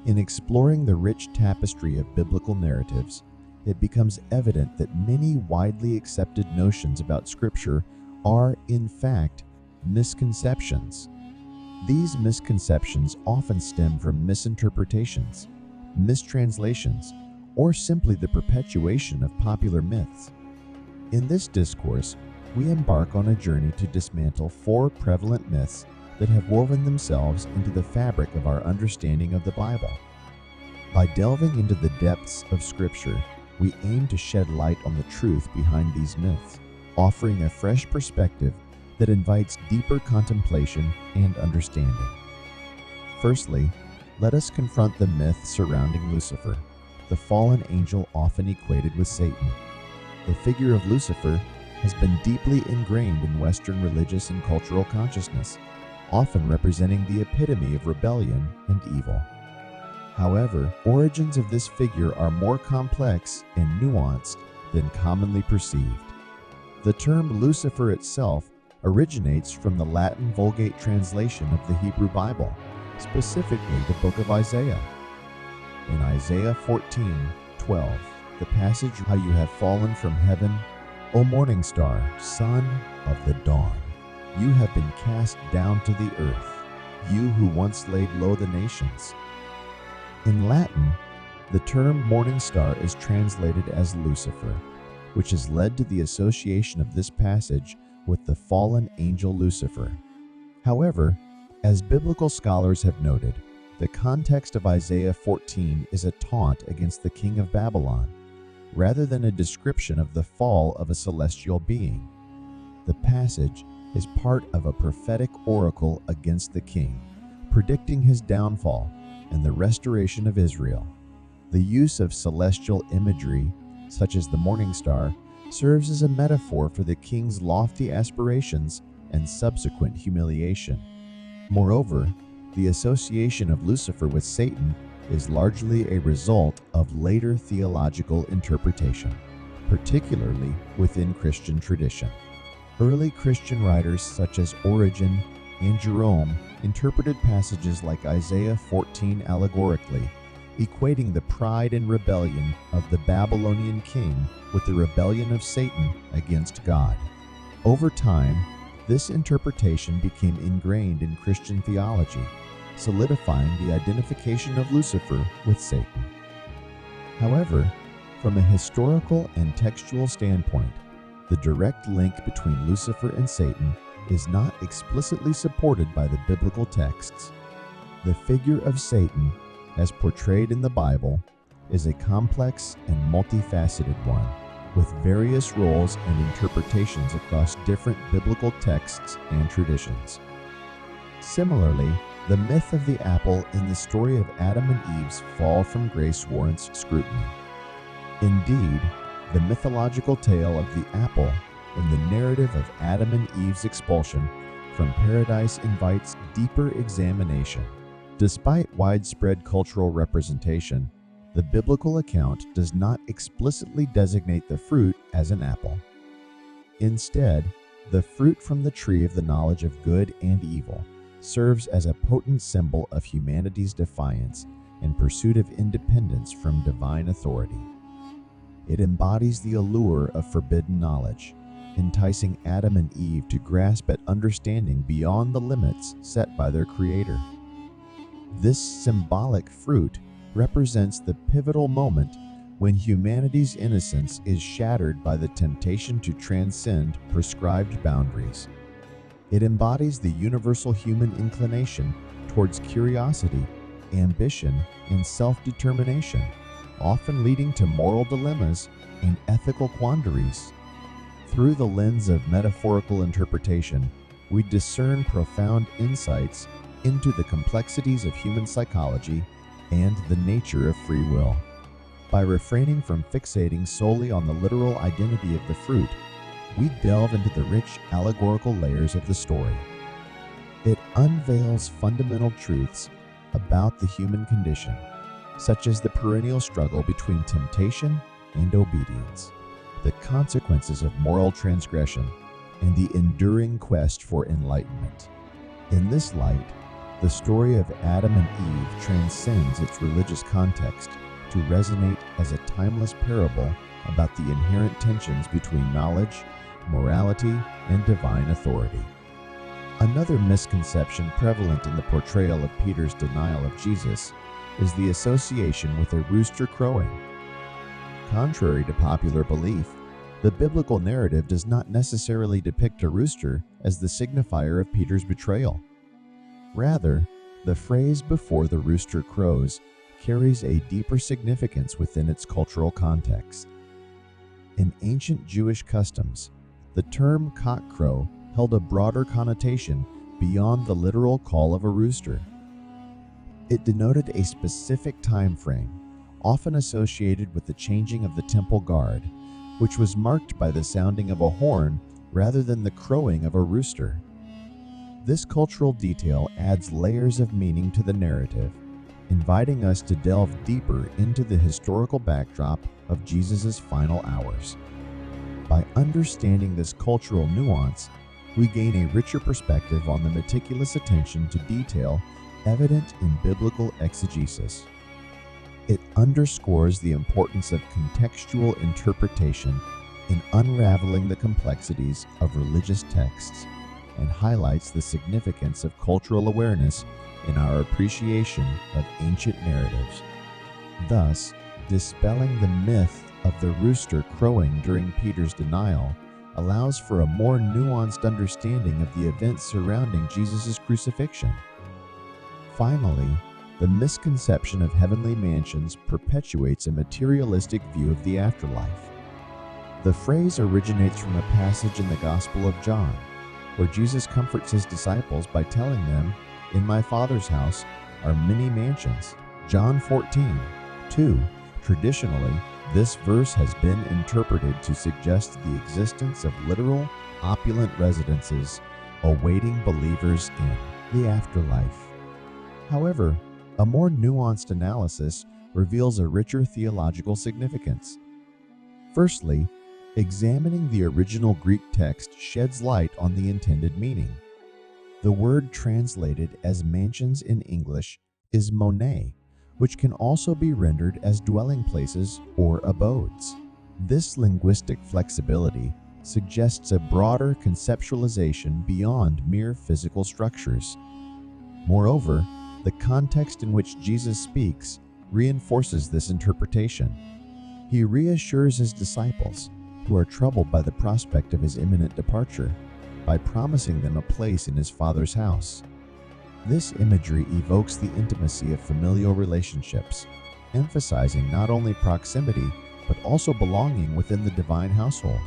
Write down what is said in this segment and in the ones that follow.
In exploring the rich tapestry of biblical narratives, it becomes evident that many widely accepted notions about Scripture are, in fact, misconceptions. These misconceptions often stem from misinterpretations, mistranslations, or simply the perpetuation of popular myths. In this discourse, we embark on a journey to dismantle 4 prevalent myths that have woven themselves into the fabric of our understanding of the Bible. By delving into the depths of Scripture, we aim to shed light on the truth behind these myths, offering a fresh perspective that invites deeper contemplation and understanding. Firstly, let us confront the myth surrounding Lucifer, the fallen angel often equated with Satan. The figure of Lucifer has been deeply ingrained in Western religious and cultural consciousness, often representing the epitome of rebellion and evil. However, origins of this figure are more complex and nuanced than commonly perceived. The term Lucifer itself originates from the Latin Vulgate translation of the Hebrew Bible, specifically the book of Isaiah. In Isaiah 14:12, the passage, "How you have fallen from heaven, O morning star, son of the dawn. You have been cast down to the earth, you who once laid low the nations." In Latin, the term morning star is translated as Lucifer, which has led to the association of this passage with the fallen angel Lucifer. However, as biblical scholars have noted, the context of Isaiah 14 is a taunt against the king of Babylon, rather than a description of the fall of a celestial being. The passage is part of a prophetic oracle against the king, predicting his downfall and the restoration of Israel. The use of celestial imagery, such as the morning star, serves as a metaphor for the king's lofty aspirations and subsequent humiliation. Moreover, the association of Lucifer with Satan is largely a result of later theological interpretation, particularly within Christian tradition. Early Christian writers such as Origen and Jerome interpreted passages like Isaiah 14 allegorically, equating the pride and rebellion of the Babylonian king with the rebellion of Satan against God. Over time, this interpretation became ingrained in Christian theology, solidifying the identification of Lucifer with Satan. However, from a historical and textual standpoint, the direct link between Lucifer and Satan is not explicitly supported by the biblical texts. The figure of Satan, as portrayed in the Bible, is a complex and multifaceted one, with various roles and interpretations across different biblical texts and traditions. Similarly, the myth of the apple in the story of Adam and Eve's fall from grace warrants scrutiny. Indeed, the mythological tale of the apple in the narrative of Adam and Eve's expulsion from paradise invites deeper examination. Despite widespread cultural representation, the biblical account does not explicitly designate the fruit as an apple. Instead, the fruit from the tree of the knowledge of good and evil serves as a potent symbol of humanity's defiance and pursuit of independence from divine authority. It embodies the allure of forbidden knowledge, enticing Adam and Eve to grasp at understanding beyond the limits set by their Creator. This symbolic fruit represents the pivotal moment when humanity's innocence is shattered by the temptation to transcend prescribed boundaries. It embodies the universal human inclination towards curiosity, ambition, and self-determination, often leading to moral dilemmas and ethical quandaries. Through the lens of metaphorical interpretation, we discern profound insights into the complexities of human psychology and the nature of free will. By refraining from fixating solely on the literal identity of the fruit, we delve into the rich allegorical layers of the story. It unveils fundamental truths about the human condition, such as the perennial struggle between temptation and obedience, the consequences of moral transgression, and the enduring quest for enlightenment. In this light, the story of Adam and Eve transcends its religious context to resonate as a timeless parable about the inherent tensions between knowledge, morality, and divine authority. Another misconception prevalent in the portrayal of Peter's denial of Jesus is the association with a rooster crowing. Contrary to popular belief, the biblical narrative does not necessarily depict a rooster as the signifier of Peter's betrayal. Rather, the phrase "before the rooster crows" carries a deeper significance within its cultural context. In ancient Jewish customs, the term cockcrow held a broader connotation beyond the literal call of a rooster. It denoted a specific time frame, often associated with the changing of the temple guard, which was marked by the sounding of a horn rather than the crowing of a rooster. This cultural detail adds layers of meaning to the narrative, inviting us to delve deeper into the historical backdrop of Jesus' final hours. By understanding this cultural nuance, we gain a richer perspective on the meticulous attention to detail evident in biblical exegesis. It underscores the importance of contextual interpretation in unraveling the complexities of religious texts and highlights the significance of cultural awareness in our appreciation of ancient narratives. Thus, dispelling the myth of the rooster crowing during Peter's denial allows for a more nuanced understanding of the events surrounding Jesus' crucifixion. Finally, the misconception of heavenly mansions perpetuates a materialistic view of the afterlife. The phrase originates from a passage in the Gospel of John, where Jesus comforts his disciples by telling them, "In my Father's house are many mansions." John 14:2. Traditionally, this verse has been interpreted to suggest the existence of literal, opulent residences awaiting believers in the afterlife. However, a more nuanced analysis reveals a richer theological significance. Firstly, examining the original Greek text sheds light on the intended meaning. The word translated as mansions in English is monē, which can also be rendered as dwelling places or abodes. This linguistic flexibility suggests a broader conceptualization beyond mere physical structures. Moreover, the context in which Jesus speaks reinforces this interpretation. He reassures his disciples, who are troubled by the prospect of his imminent departure, by promising them a place in his Father's house. This imagery evokes the intimacy of familial relationships, emphasizing not only proximity, but also belonging within the divine household.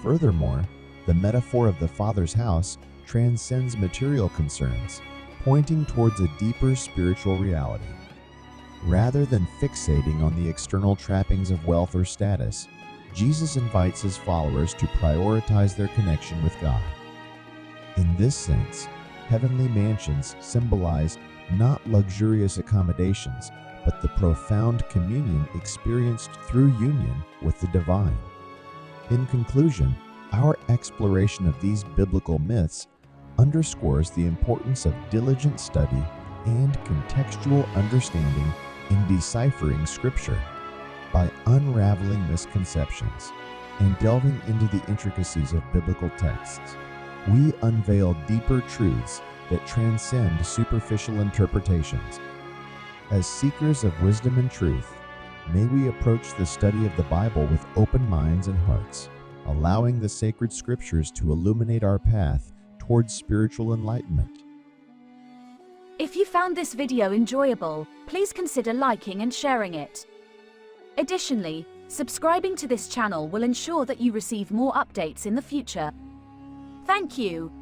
Furthermore, the metaphor of the Father's house transcends material concerns, pointing towards a deeper spiritual reality. Rather than fixating on the external trappings of wealth or status, Jesus invites his followers to prioritize their connection with God. In this sense, heavenly mansions symbolize not luxurious accommodations, but the profound communion experienced through union with the divine. In conclusion, our exploration of these biblical myths underscores the importance of diligent study and contextual understanding in deciphering Scripture. By unraveling misconceptions and delving into the intricacies of biblical texts, we unveil deeper truths that transcend superficial interpretations. As seekers of wisdom and truth, may we approach the study of the Bible with open minds and hearts, allowing the sacred Scriptures to illuminate our path towards spiritual enlightenment. If you found this video enjoyable, please consider liking and sharing it. Additionally, subscribing to this channel will ensure that you receive more updates in the future. Thank you.